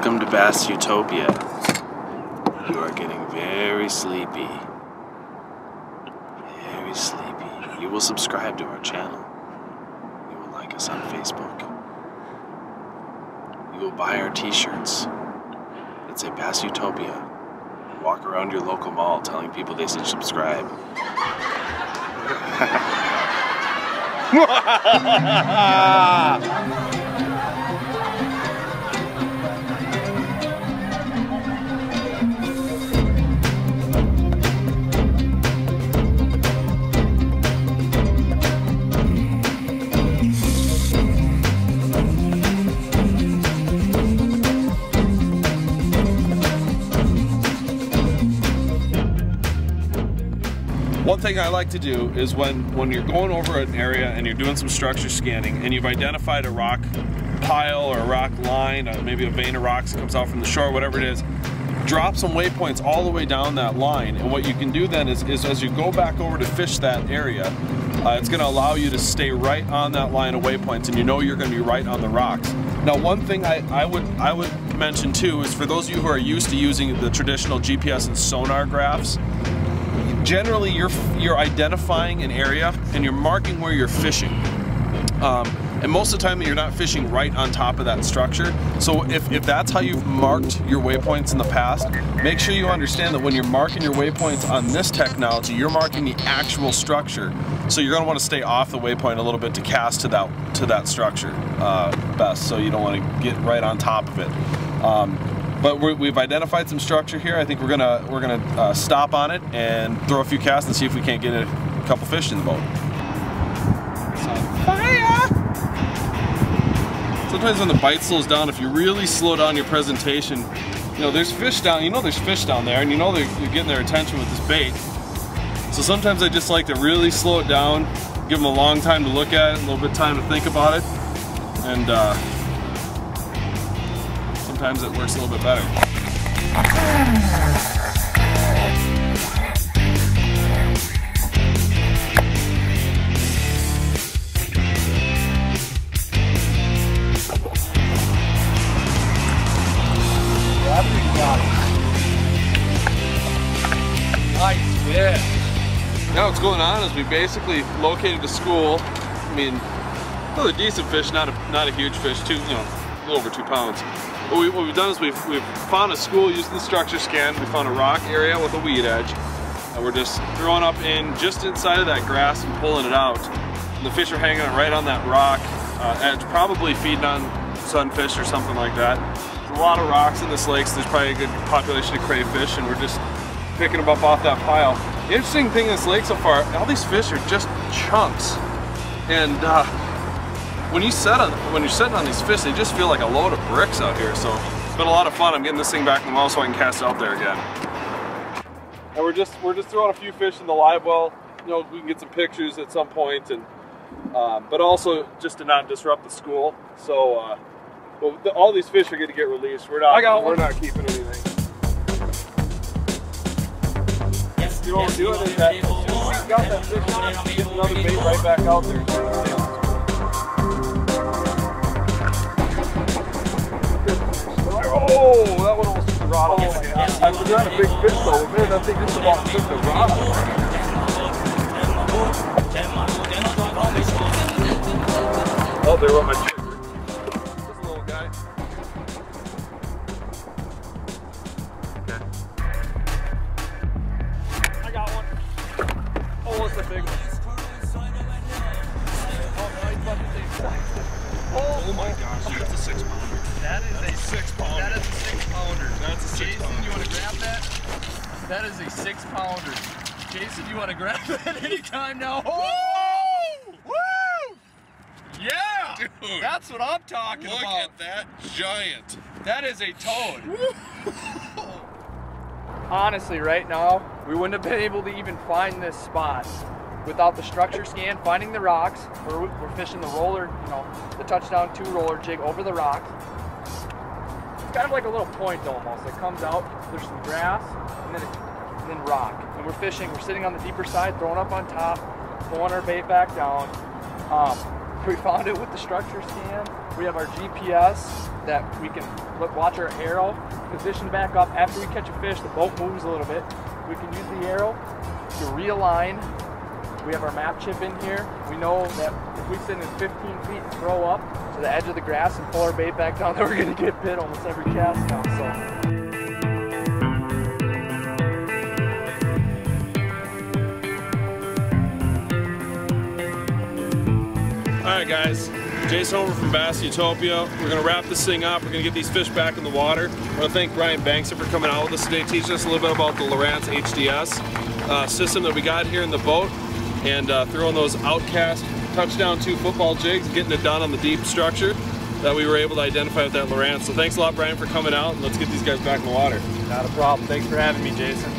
Welcome to Bass Utopia. You are getting very sleepy. Very sleepy. You will subscribe to our channel. You will like us on Facebook. You will buy our t-shirts that say Bass Utopia. And walk around your local mall telling people they should subscribe. One thing I like to do is when you're going over an area and you're doing some structure scanning and you've identified a rock pile or a rock line, maybe a vein of rocks that comes out from the shore, whatever it is, drop some waypoints all the way down that line. And what you can do then is as you go back over to fish that area, it's going to allow you to stay right on that line of waypoints, and you know you're going to be right on the rocks. Now, one thing I would mention too is for those of you who are used to using the traditional GPS and sonar graphs, generally you're identifying an area and you're marking where you're fishing. And most of the time you're not fishing right on top of that structure. So if that's how you've marked your waypoints in the past, make sure you understand that when you're marking your waypoints on this technology, you're marking the actual structure. So you're gonna wanna stay off the waypoint a little bit to cast to that structure best, so you don't wanna get right on top of it. But we've identified some structure here. I think we're gonna stop on it and throw a few casts and see if we can't get a couple fish in the boat. Fire! Sometimes when the bite slows down, if you really slow down your presentation, you know there's fish down. You know there's fish down there, and you know you're getting their attention with this bait. So sometimes I just like to really slow it down, give them a long time to look at it, a little bit of time to think about it, and sometimes it works a little bit better. Nice fish. Now what's going on is we basically located a school. I mean, really decent fish, not a huge fish, a little over 2 pounds. What we've done is we've found a school using the structure scan. We found a rock area with a weed edge, and we're just throwing up in just inside of that grass and pulling it out. And the fish are hanging right on that rock edge, probably feeding on sunfish or something like that. There's a lot of rocks in this lake, so there's probably a good population of crayfish, and we're just picking them up off that pile. The interesting thing in this lake so far, all these fish are just chunks, and when you're sitting on these fish, they just feel like a load of bricks out here. So it's been a lot of fun. I'm getting this thing back in the well so I can cast it out there again. And we're just throwing a few fish in the live well. You know, we can get some pictures at some point, and but also just to not disrupt the school. So all these fish are going to get released. We're not keeping anything. You know what we're doing is that as soon as we've got that fish on, get another bait right back out there. Oh, that one almost took the rod off. I forgot a big fish though. Man, that thing just about took the rod off. Oh, there went my trigger. Just a little guy. Okay. I got one. Oh, what's the big one? Oh, no, he's about to take Oh my gosh, dude, that's a 6 pounder. That is a 6 pounder. That is a 6 pounder. That's a 6 pounder. Jason, you want to grab that? That is a 6 pounder. Jason, you want to grab that anytime now? Oh! Woo! Yeah! Dude, that's what I'm talking about. Look at that giant. That is a toad. Honestly, right now, we wouldn't have been able to even find this spot without the structure scan, finding the rocks. We're fishing the roller, the touchdown 2 roller jig over the rocks. It's kind of like a little point almost. It comes out, there's some grass, and then rock. And we're fishing, we're sitting on the deeper side, throwing up on top, pulling our bait back down. We found it with the structure scan. We have our GPS that we can watch our arrow, position back up. After we catch a fish, the boat moves a little bit. We can use the arrow to realign. We have our map chip in here. We know that if we send in 15 feet and throw up to the edge of the grass and pull our bait back down, then we're gonna get bit almost every cast now, so. Alright guys, Jason Holmer from Bass Utopia. We're going to wrap this thing up. We're going to get these fish back in the water. I want to thank Brian Bengtson for coming out with us today, teaching us a little bit about the Lowrance HDS system that we got here in the boat, and throwing those outcast touchdown 2 football jigs, getting it done on the deep structure that we were able to identify with that Lowrance. So thanks a lot, Brian, for coming out, and let's get these guys back in the water. Not a problem. Thanks for having me, Jason.